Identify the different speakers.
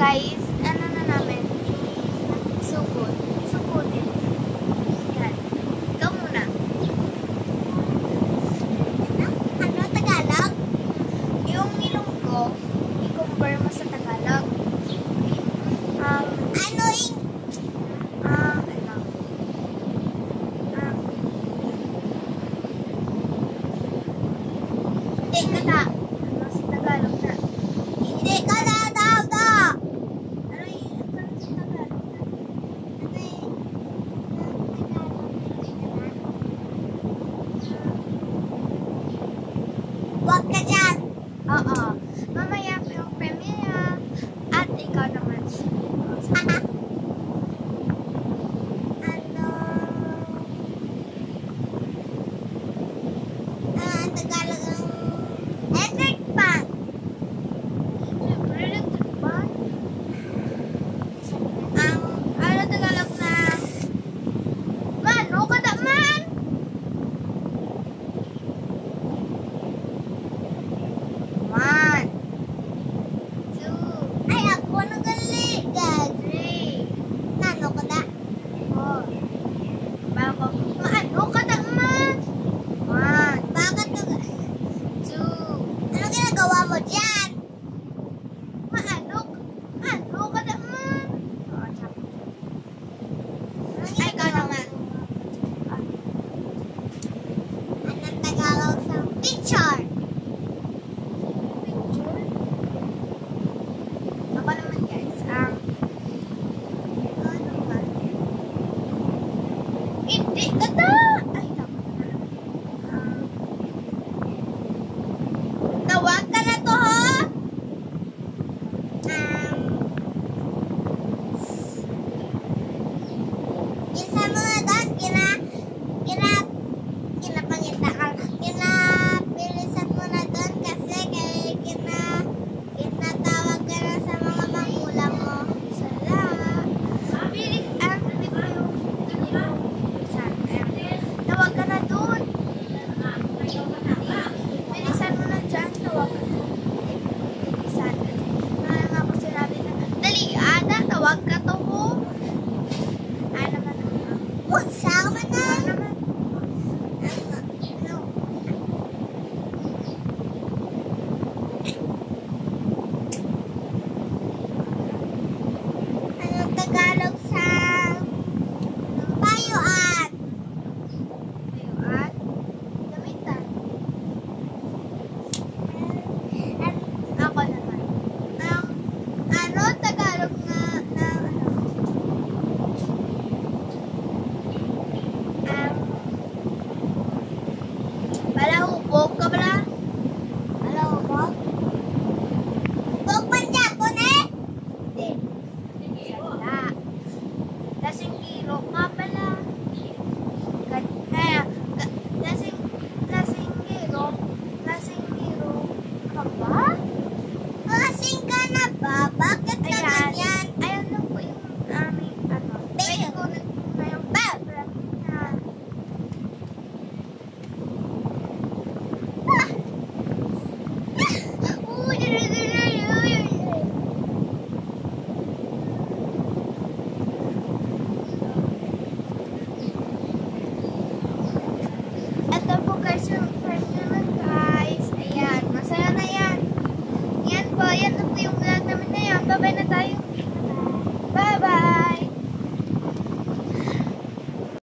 Speaker 1: guys, ano na namin? Sugod. Sugudin. Yan. Ikaw muna. Ano? Tagalog? Yung Ilonggo, i-compare mo sa Tagalog. Ano yung... Hindi ka na. Ano si Tagalog na? Hindi ka na daw. Ano yung sa Tagalog na? Ano yung Huwag ka dyan. Oo. Mamaya po yung premiere. At ikaw naman. Tagalog ang electric fan. Siyempre, electric fan. Ano Tagalog na? Ano ka naman? One. Two. Ay, ako nagali. Three. Nano ka na? Four. Bako. Maano ka naman? One. Bakit ka? Two. Ano ginagawa mo dyan? Maano ka naman? Ay, ikaw naman. Anong Tagalog sa picture? Picture? Ako naman guys. Ano ba? Hindi ka na! Ay, tawag ka na to, ha? Isa mo na doon, kinapangita ka. Kinapilisan mo na doon kasi kinatawag ka na sa mga magulang mo. Sala. Tawag ka na doon. Bilisan mo na dyan, tawag ka na. Bilisan ka dyan. Nga po sinabi na, dali, ada, tawag ka to ho. Ay naman. Unsa ka ba na? Naman. Ano? Anong Tagalog sa bayuan? Bayuan? Gamitan. Ako naman. Ano Tagalog na ano? Balahubog ka bala? Balahubog? Hubog man Japon eh? Hindi. Sala. Lasinggiro nga pala. Lasinggiro ka ba? Lasing ka na ba? Bakit ka ganyan? Ayan lang po yung aming ano. Pwede ko na yung background niya. Ito po guys yung friend naman guys. Ayan, masaya na yan. Yan po, yan na po yung vlog namin na yan. Bye-bye na tayo.